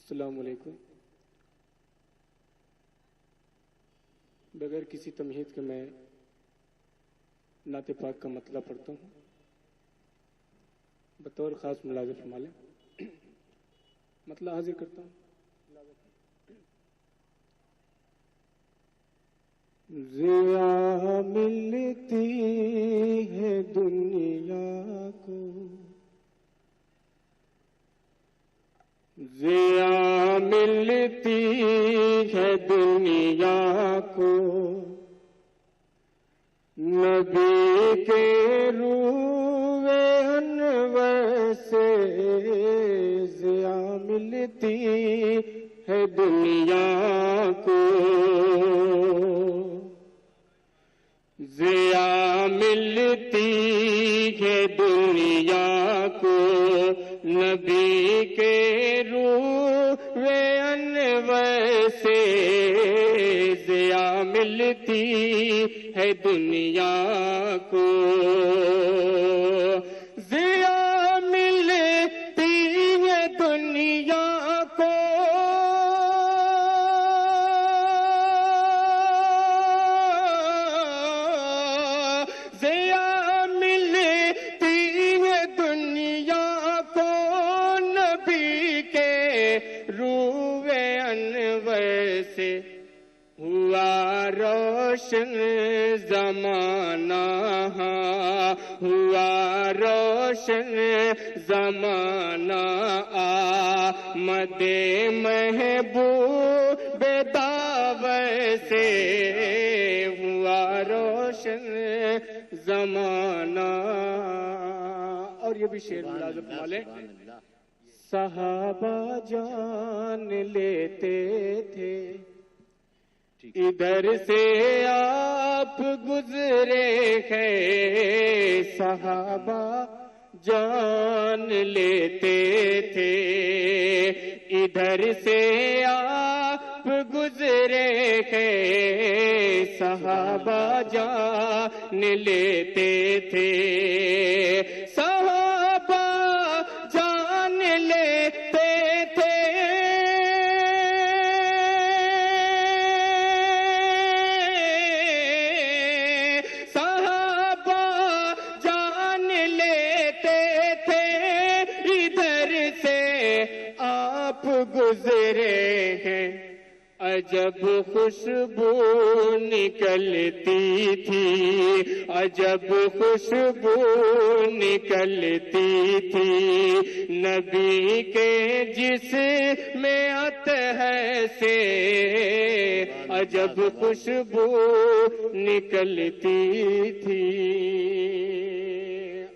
السلام علیکم. بغیر کسی تمہید کے میں نعت پاک کا مطلب پڑھتا ہوں. بطور خاص ملاحظہ فرما لیں. مطلب حاضر کرتا ہوں. ضیا ملتی ہے دنیا کو، ضیا ملتی ہے دنیا کو، نبی کے روح انور سے ضیا ملتی ہے دنیا کو، ضیا ملتی ہے دنیا کو، نبی کے روح انور سے ضیا ملتی ہے دنیا کو، ضیا ملتی ہے دنیا کو، ضیا ملتی ہے دنیا کو، نبی کے روح انور سے ہوا روشن زمانہ، ہوا روشن زمانہ، آمد محبوب داور سے ہوا روشن زمانہ. اور یہ بھی شعر ملازم فرما لیں. صحابہ جان لیتے تھے ادھر سے آپ گزرے ہیں، صحابہ جان لیتے تھے ادھر سے آپ گزرے ہیں، صحابہ جان لیتے تھے، صحابہ جان لیتے تھے، گزرے ہیں. عجب خوشبو نکلتی تھی، عجب خوشبو نکلتی تھی، نبی کے جسم اطہر سے عجب خوشبو نکلتی تھی.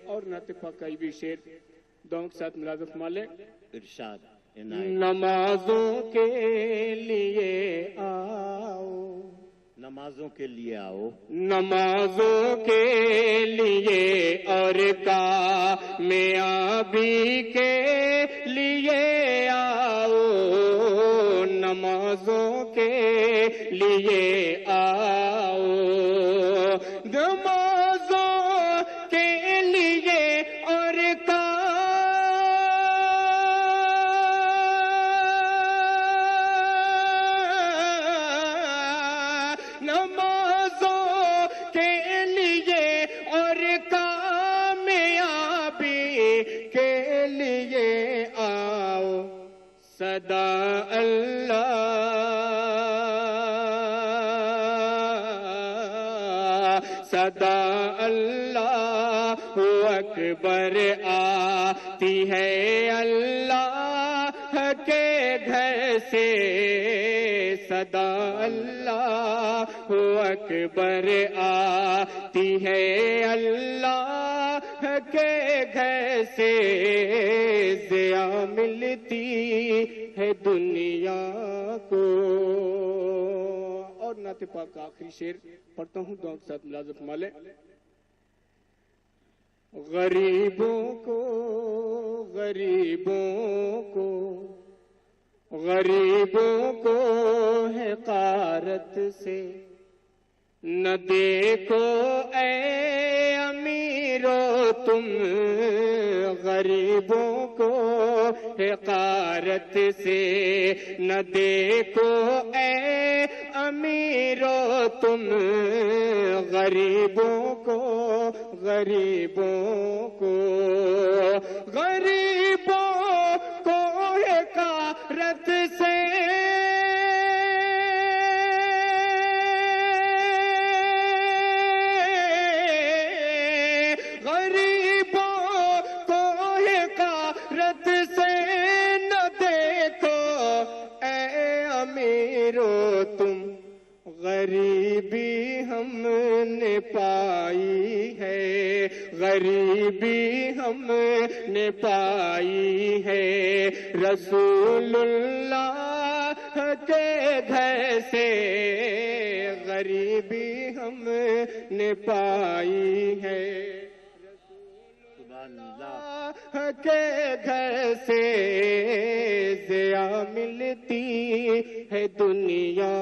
اور نعت پاک کا بھی شعر دونوں کے ساتھ ملازم فرما لیں. ارشاد نمازوں کے لیے آؤ، نمازوں کے لیے آؤ، نمازوں کے لیے اور کامیابی کے لیے آؤ، نمازوں کے لیے آؤ، نمازوں کے لیے اور نمازوں کے لیے اور کامیابی کے لیے آؤ، صدا اللہ صدا اللہ اکبر آتی ہے اللہ کے گھر سے، صدا اللہ اکبر آتی ہے اللہ کے گھر سے، ضیا ملتی ہے دنیا کو. اور نعت پاک کا آخری شعر پڑھتا ہوں، دونوں کے ساتھ ملازم فرما لیں. غریبوں کو غریبوں کو غریبوں کو حقارت سے نہ دیکھو اے امیر امیرو تم غریبوں کو حقارت سے نہ دیکھو اے امیرو تم غریبوں کو حقارت سے تم غریبی ہم نے پائی ہے، غریبی ہم نے پائی ہے، رسول اللہ کے گھر سے غریبی ہم نے پائی ہے، سبحان اللہ کے گھر سے ضیا ملتی ہے دنیا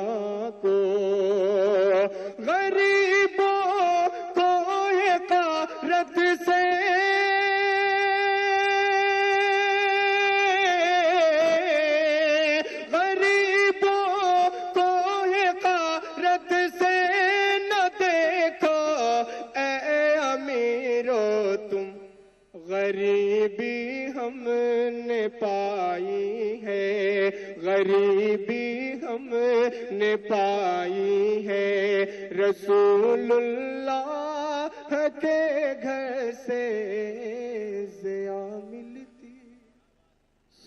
کو، غریبوں کو حقارت سے حقارت سے نہ دیکھو اے امیرو تم غریبی ہم نے پائی ہے، غریبی ہم نے پائی ہے، رسول اللہ کے گھر سے ضیا ملتی۔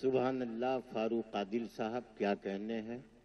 سبحان اللہ۔ فاروق عادل صاحب کیا کہنے ہیں۔